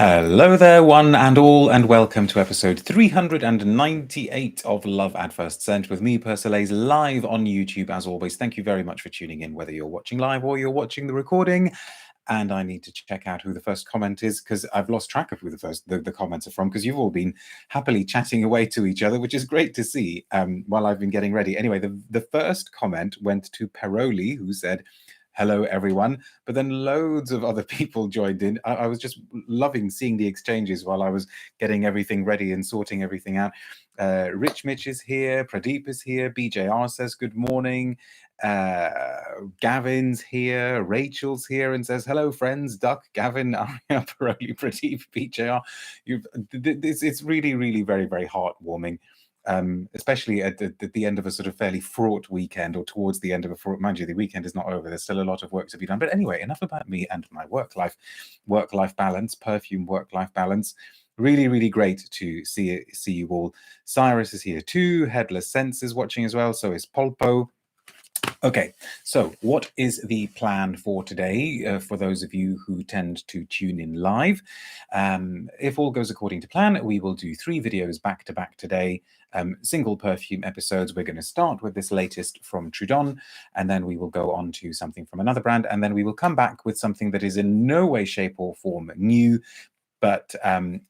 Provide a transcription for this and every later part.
Hello there, one and all, and welcome to episode 398 of Love at First Scent with me, Persolaise, live on YouTube as always. Thank you very much for tuning in, whether you're watching live or you're watching the recording. And I need to check out who the first comment is because I've lost track of who the comments are from, because you've all been happily chatting away to each other, which is great to see while I've been getting ready. Anyway, the first comment went to Peroli, who said, "Hello, everyone." But then loads of other people joined in. I was just loving seeing the exchanges while I was getting everything ready and sorting everything out. Rich Mitch is here. Pradeep is here. BJR says good morning. Gavin's here. Rachel's here and says, "Hello, friends. Duck, Gavin, Arya, Paroli, Pradeep, BJR." It's really, really very, very heartwarming. Especially at the end of a sort of fairly fraught weekend, or towards the end of a fraught, mind you, the weekend is not over. There's still a lot of work to be done. But anyway, enough about me and my work life balance, perfume work-life balance. Really, really great to see you all. Cyrus is here too. Headless Sense is watching as well. So is Polpo. Okay, so what is the plan for today for those of you who tend to tune in live? If all goes according to plan, we will do 3 videos back to back today, single perfume episodes. We're going to start with this latest from Trudon, and then we will go on to something from another brand, and then we will come back with something that is in no way, shape or form new, but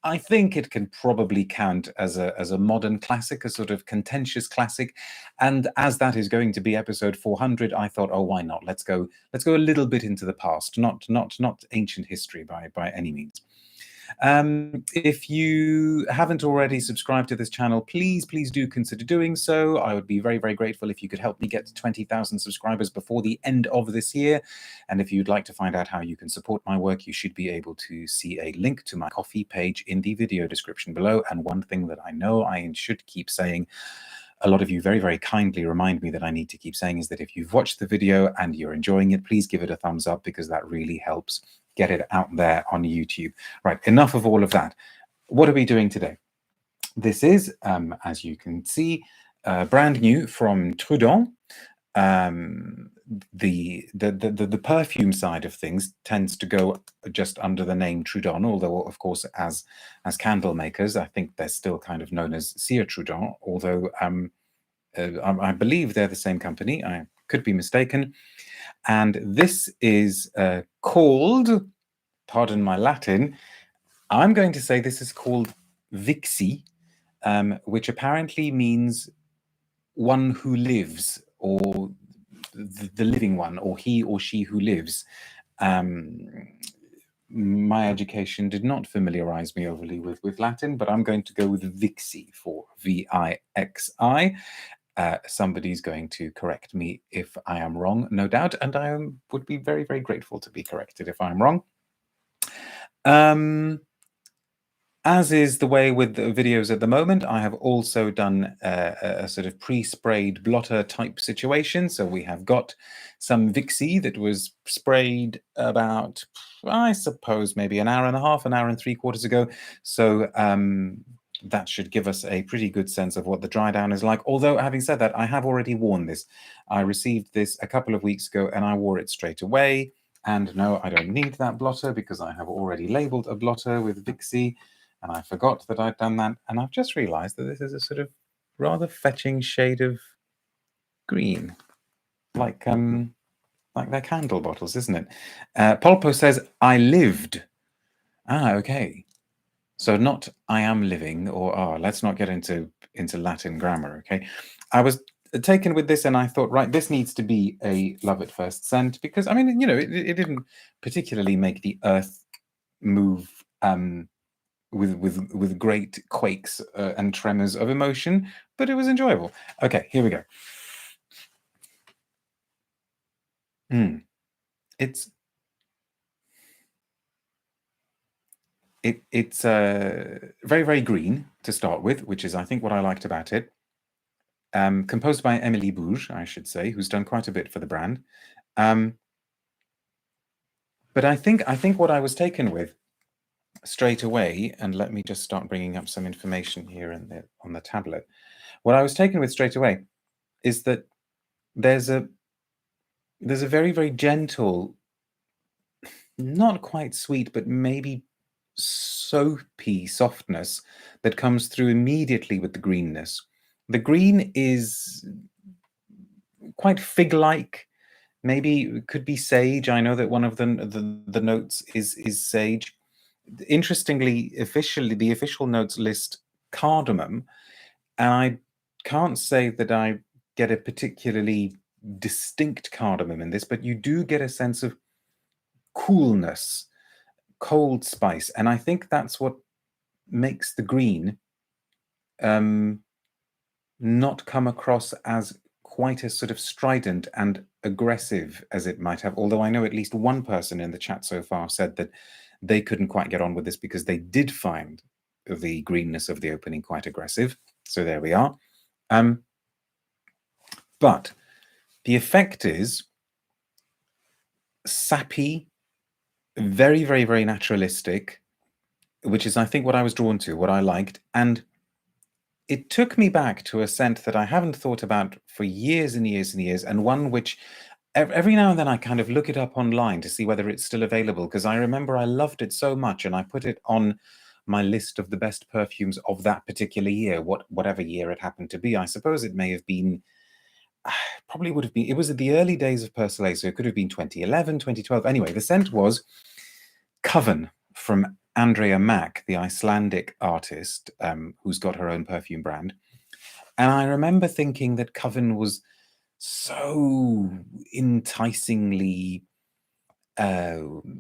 I think it can probably count as a modern classic, a sort of contentious classic. And as that is going to be episode 400, I thought, oh, why not? Let's go a little bit into the past, not ancient history by any means. If you haven't already subscribed to this channel, please do consider doing so. I would be very, very grateful if you could help me get to 20,000 subscribers before the end of this year. And if you'd like to find out how you can support my work, you should be able to see a link to my Ko-fi page in the video description below. And one thing that I know I should keep saying, a lot of you very, very kindly remind me that I need to keep saying, is that if you've watched the video and you're enjoying it, please give it a thumbs up, because that really helps get it out there on YouTube. Right, enough of all of that. What are we doing today? This is, as you can see, brand new from Trudon. The perfume side of things tends to go just under the name Trudon, although of course as candle makers, I think they're still kind of known as Cire Trudon, although I believe they're the same company. I could be mistaken. And this is called, pardon my Latin, I'm going to say this is called Vixi, which apparently means one who lives, or the living one, or he or she who lives. My education did not familiarize me overly with Latin, but I'm going to go with Vixi for Vixi. Somebody's going to correct me if I am wrong, no doubt, and I would be very, very grateful to be corrected if I'm wrong. As is the way with the videos at the moment, I have also done a sort of pre-sprayed blotter type situation. So we have got some Vixi that was sprayed about, I suppose, maybe an hour and a half, an hour and 3/4 ago. So that should give us a pretty good sense of what the dry down is like. Although, having said that, I have already worn this. I received this a couple of weeks ago and I wore it straight away. And no, I don't need that blotter because I have already labeled a blotter with Vixi. And I forgot that I'd done that. And I've just realized that this is a sort of rather fetching shade of green, like their candle bottles, isn't it? Polpo says, "I lived." Ah, okay. So not "I am living" or let's not get into Latin grammar, okay? I was taken with this and I thought, right, this needs to be a Love at First Scent, because, I mean, you know, it didn't particularly make the earth move with great quakes and tremors of emotion, but it was enjoyable. Okay, here we go. It's very, very green to start with, which is, I think, what I liked about it. Composed by Emilie Bouge, I should say, who's done quite a bit for the brand. But I think what I was taken with straight away, and let me just start bringing up some information here on the tablet. What I was taken with straight away is that there's a very, very gentle, not quite sweet, but maybe soapy softness that comes through immediately with the greenness. The green is quite fig-like. Maybe it could be sage. I know that one of the notes is sage. Interestingly, the official notes list cardamom, and I can't say that I get a particularly distinct cardamom in this, but you do get a sense of coolness, cold spice, and I think that's what makes the green not come across as quite as sort of strident and aggressive as it might have. Although I know at least one person in the chat so far said that they couldn't quite get on with this because they did find the greenness of the opening quite aggressive. So there we are. But the effect is sappy, very, very, very naturalistic, which is, I think, what I was drawn to, what I liked. And it took me back to a scent that I haven't thought about for years and years and years, and one which every now and then I kind of look it up online to see whether it's still available, because I remember I loved it so much and I put it on my list of the best perfumes of that particular year, whatever year it happened to be. I suppose it may have been, probably would have been, it was at the early days of Persolaise, so it could have been 2011, 2012. Anyway, the scent was Coven from Andrea Mack, the Icelandic artist who's got her own perfume brand. And I remember thinking that Coven was so enticingly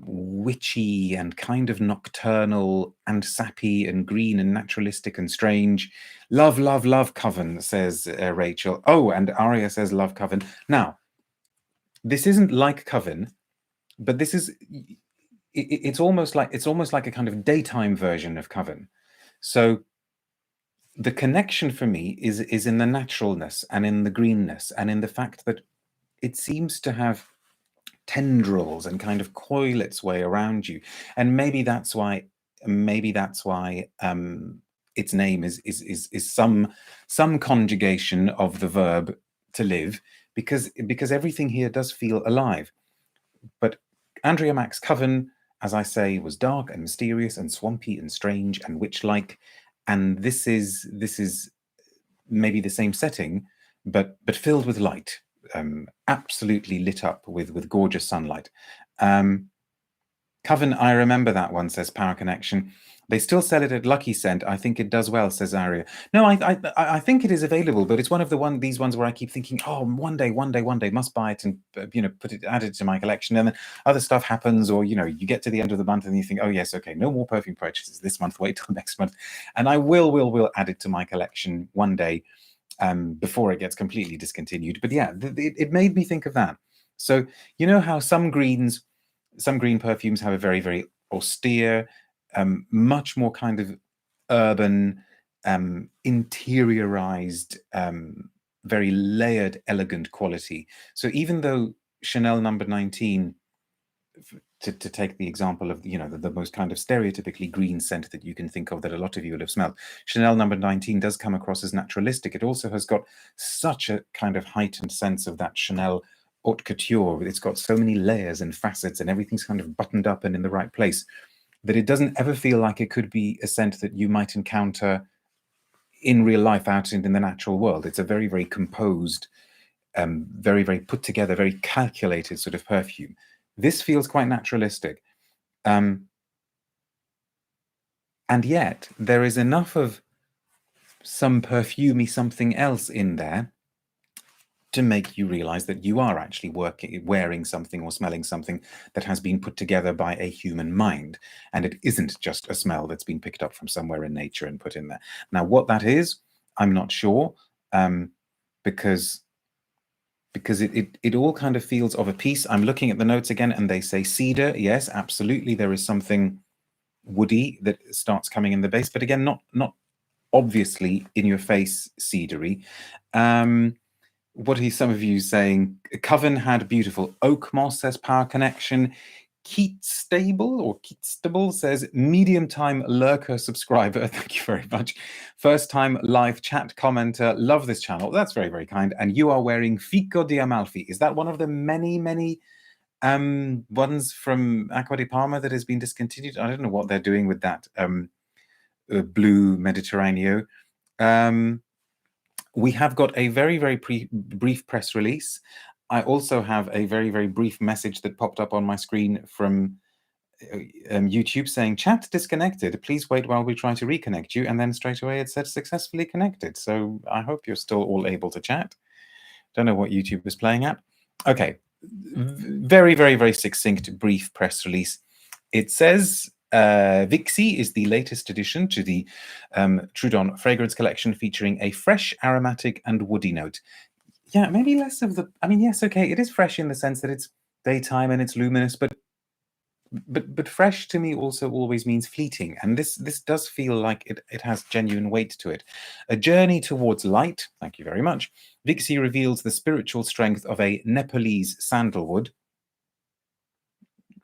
witchy and kind of nocturnal and sappy and green and naturalistic and strange. Love, love, love Coven, says Rachel. Oh, and Aria says love Coven. Now, this isn't like Coven, but this is... It's almost like a kind of daytime version of Coven. So the connection for me is in the naturalness and in the greenness and in the fact that it seems to have tendrils and kind of coil its way around you. And maybe that's why its name is some conjugation of the verb to live, because everything here does feel alive. But Andrea Mack's Coven, as I say, was dark and mysterious and swampy and strange and witch-like, and this is maybe the same setting, but filled with light, absolutely lit up with gorgeous sunlight. Coven, I remember that one, says Power Connection. They still sell it at Lucky Scent. I think it does well, says Aria. No, I think it is available, but it's one of these ones where I keep thinking, oh, one day, must buy it and add it to my collection. And then other stuff happens, or you get to the end of the month and you think, oh yes, okay, no more perfume purchases this month. Wait till next month, and I will add it to my collection one day, before it gets completely discontinued. But yeah, it made me think of that. So you know how some green perfumes have a very, very austere, much more kind of urban, interiorized, very layered, elegant quality. So even though Chanel No. 19, to take the example of the most kind of stereotypically green scent that you can think of that a lot of you will have smelled, Chanel No. 19 does come across as naturalistic. It also has got such a kind of heightened sense of that Chanel haute couture. It's got so many layers and facets, and everything's kind of buttoned up and in the right place, that it doesn't ever feel like it could be a scent that you might encounter in real life out in the natural world. It's a very, very composed, very, very put together, very calculated sort of perfume. This feels quite naturalistic. And yet there is enough of some perfumey something else in there to make you realize that you are actually wearing something or smelling something that has been put together by a human mind, and it isn't just a smell that's been picked up from somewhere in nature and put in there. Now, what that is, I'm not sure, because it all kind of feels of a piece. I'm looking at the notes again, and they say cedar. Yes, absolutely, there is something woody that starts coming in the base, but again, not obviously in your face cedary. What are some of you saying? Coven had beautiful oak moss, says Power Connection. Keatstable says medium time lurker subscriber. Thank you very much. First time live chat commenter. Love this channel. That's very, very kind. And you are wearing Fico di Amalfi. Is that one of the many Ones from Acqua di Parma that has been discontinued. I don't know what they're doing with that blue Mediterraneo. We have got a very, very brief press release. I also have a very, very brief message that popped up on my screen from YouTube saying, chat disconnected. Please wait while we try to reconnect you. And then straight away it said successfully connected. So I hope you're still all able to chat. Don't know what YouTube is playing at. Okay. Very, very, very succinct, brief press release. It says Vixi is the latest addition to the Trudon fragrance collection, featuring a fresh, aromatic, and woody note. Yeah, maybe less of the. I mean, yes, okay, it is fresh in the sense that it's daytime and it's luminous, but fresh to me also always means fleeting, and this does feel like it has genuine weight to it. A journey towards light. Thank you very much. Vixi reveals the spiritual strength of a Nepalese sandalwood.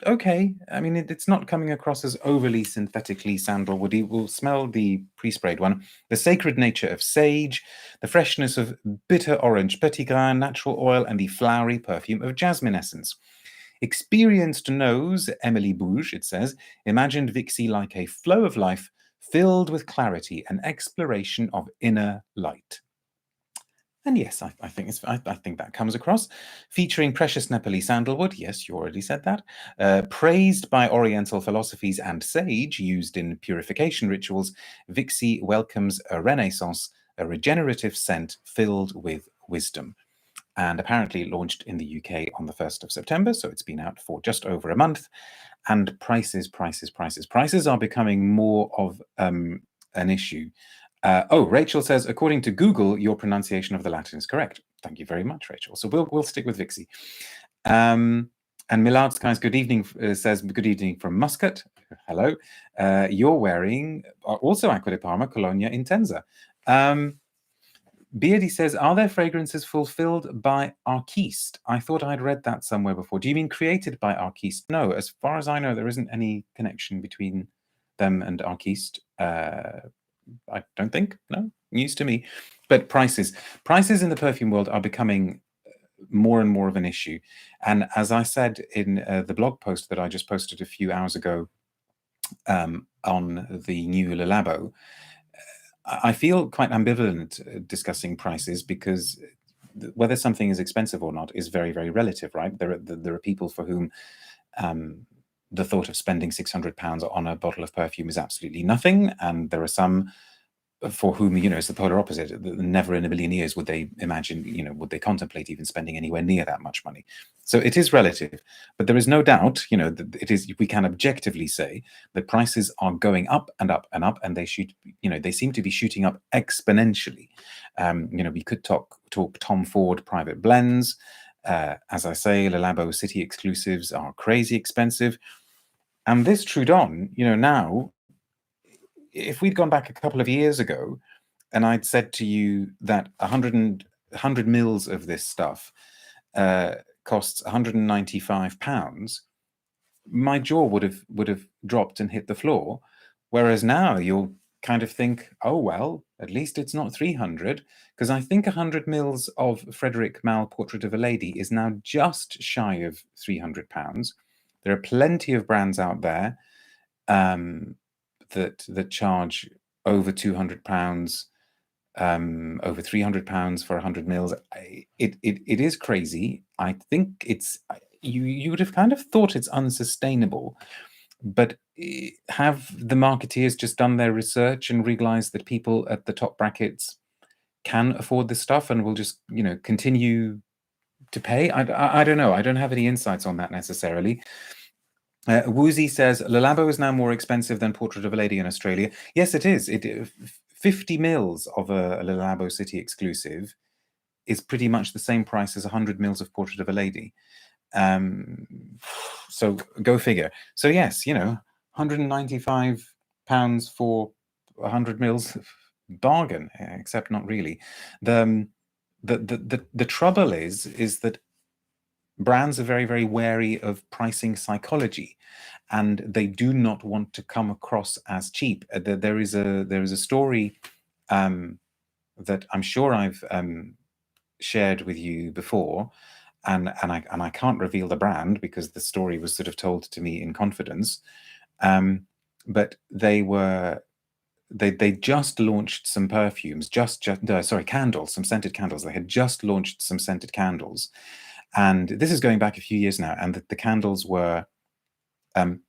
Okay, I mean, it's not coming across as overly synthetically sandalwoody. We'll smell the pre-sprayed one. The sacred nature of sage, the freshness of bitter orange petit grain, natural oil, and the flowery perfume of jasmine essence. Experienced nose, Emilie Bouge, it says, imagined Vixi like a flow of life filled with clarity and exploration of inner light. And yes, I think that comes across. Featuring precious Nepalese sandalwood, yes, you already said that. Praised by Oriental philosophies and sage used in purification rituals, Vixi welcomes a renaissance, a regenerative scent filled with wisdom. And apparently launched in the UK on the 1st of September, so it's been out for just over a month. And prices are becoming more of an issue. Rachel says, according to Google, your pronunciation of the Latin is correct. Thank you very much, Rachel. So we'll stick with Vixi. And Millard Skies, good evening, says, good evening from Muscat. Hello. You're wearing also Acqua di Parma Colonia Intensa. Beardy says, are there fragrances fulfilled by Arquiste? I thought I'd read that somewhere before. Do you mean created by Arquiste? No, as far as I know, there isn't any connection between them and Arquiste. I don't think. No, news to me. But prices in the perfume world are becoming more and more of an issue. And as I said in the blog post that I just posted a few hours ago on the new Le Labo, I feel quite ambivalent discussing prices, because whether something is expensive or not is very, very relative, right? There are people for whom the thought of spending £600 on a bottle of perfume is absolutely nothing, and there are some for whom, it's the polar opposite. Never in a million years would they imagine, would they contemplate even spending anywhere near that much money. So it is relative, but there is no doubt, that it is. We can objectively say that prices are going up and up and up, and they seem to be shooting up exponentially. We could talk Tom Ford private blends. As I say, Le Labo City exclusives are crazy expensive, and this Trudon, now, if we'd gone back a couple of years ago and I'd said to you that 100 mils of this stuff costs £195, my jaw would have dropped and hit the floor. Whereas now you'll kind of think, oh, well, at least it's not 300, because I think 100 mils of Frederic Malle Portrait of a Lady is now just shy of £300. There are plenty of brands out there that charge over £200, over £300 for 100 mils. It is crazy. I think it's you would have kind of thought it's unsustainable, but have the marketeers just done their research and realized that people at the top brackets can afford this stuff and will just continue to pay? I don't know. I don't have any insights on that necessarily. Woozy says, Le Labo is now more expensive than Portrait of a Lady in Australia. Yes, it is. 50 mils of a Le Labo City exclusive is pretty much the same price as 100 mils of Portrait of a Lady. So go figure. So yes, £195 for 100 mils, bargain, except not really. The trouble is that brands are very, very wary of pricing psychology, and they do not want to come across as cheap. There is a story that I'm sure I've shared with you before, and I can't reveal the brand because the story was sort of told to me in confidence. But they just launched some perfumes, candles, some scented candles. They had just launched some scented candles, and this is going back a few years now. And the candles were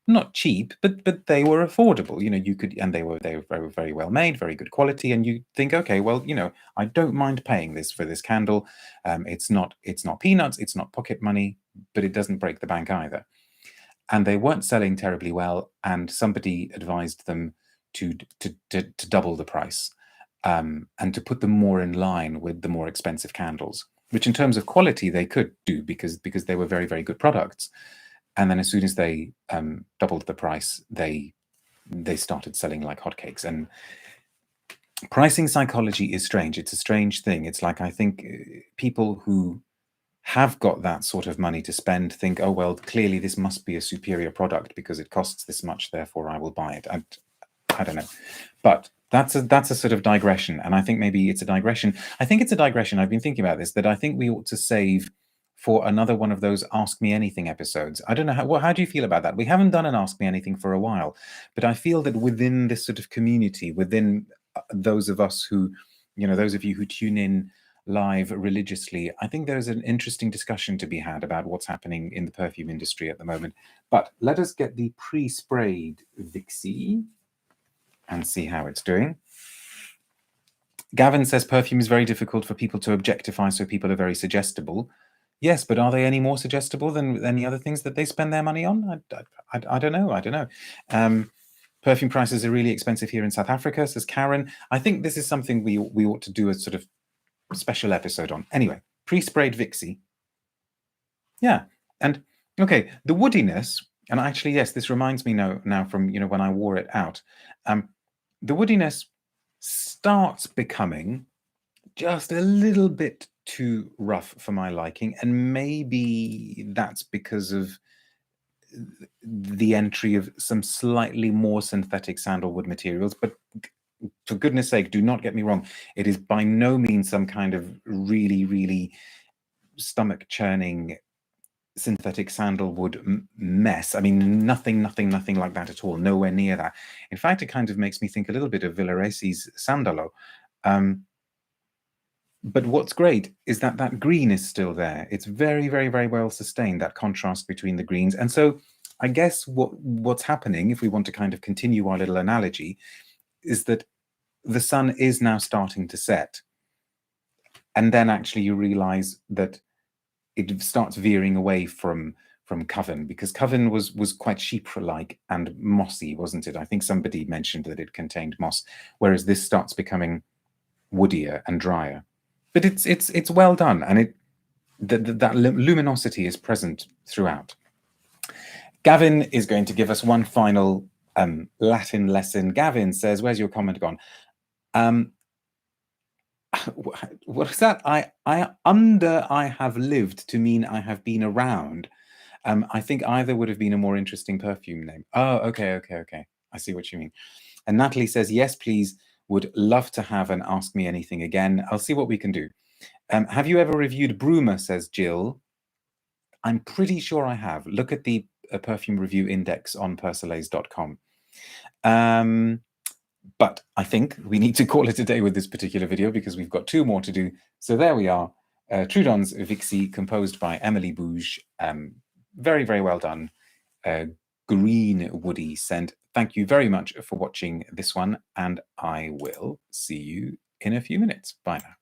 not cheap, but they were affordable. You know, you could, and they were very, very well made, very good quality. And you think, okay, well, you know, I don't mind paying this for this candle. It's not peanuts, it's not pocket money, but it doesn't break the bank either. And they weren't selling terribly well, and somebody advised them to double the price, and to put them more in line with the more expensive candles, which in terms of quality they could do because they were very, very good products. And then as soon as they doubled the price, they started selling like hotcakes. And pricing psychology is strange. It's a strange thing. It's like, I think people who have got that sort of money to spend think, oh, well, clearly this must be a superior product because it costs this much, therefore I will buy it. I don't know. But that's a sort of digression. And I think maybe it's a digression. I think it's a digression. I've been thinking about this, that I think we ought to save for another one of those Ask Me Anything episodes. I don't know, how do you feel about that? We haven't done an Ask Me Anything for a while, but I feel that within this sort of community, within those of us who, you know, those of you who tune in live religiously, I think there's an interesting discussion to be had about what's happening in the perfume industry at the moment. But let us get the pre-sprayed Vixi and see how it's doing. Gavin says perfume is very difficult for people to objectify, so people are very suggestible. Yes, but are they any more suggestible than any other things that they spend their money on? I don't know. I don't know. Perfume prices are really expensive here in South Africa, says Karen. I think this is something we ought to do a sort of special episode on. Anyway, pre-sprayed Vixi. Yeah, and okay, the woodiness, and actually, yes, this reminds me now from, you know, when I wore it out. The woodiness starts becoming just a little bit too rough for my liking, and maybe that's because of the entry of some slightly more synthetic sandalwood materials. But for goodness sake, do not get me wrong, it is by no means some kind of really, really stomach churning synthetic sandalwood mess. I mean, nothing like that at all, nowhere near that. In fact, it kind of makes me think a little bit of Villaresi's Sandalo. But what's great is that that green is still there. It's very, very, very well sustained, that contrast between the greens. And so I guess what's happening, if we want to kind of continue our little analogy, is that the sun is now starting to set. And then actually you realize that it starts veering away from Coven, because Coven was quite chypre-like and mossy, wasn't it? I think somebody mentioned that it contained moss, whereas this starts becoming woodier and drier. But it's well done, and that luminosity is present throughout. Gavin is going to give us one final Latin lesson. Gavin says, "Where's your comment gone?" What is that? I have lived to mean I have been around. I think either would have been a more interesting perfume name. Oh, okay. I see what you mean. And Natalie says, yes, please. Would love to have an Ask Me Anything again. I'll see what we can do. Have you ever reviewed Bruma, says Jill. I'm pretty sure I have. Look at the perfume review index on Persolaise.com. But I think we need to call it a day with this particular video because we've got 2 more to do. So there we are. Trudon Vixi, composed by Emilie Bouge. Very, very well done. Green woody scent. Thank you very much for watching this one, and I will see you in a few minutes. Bye now.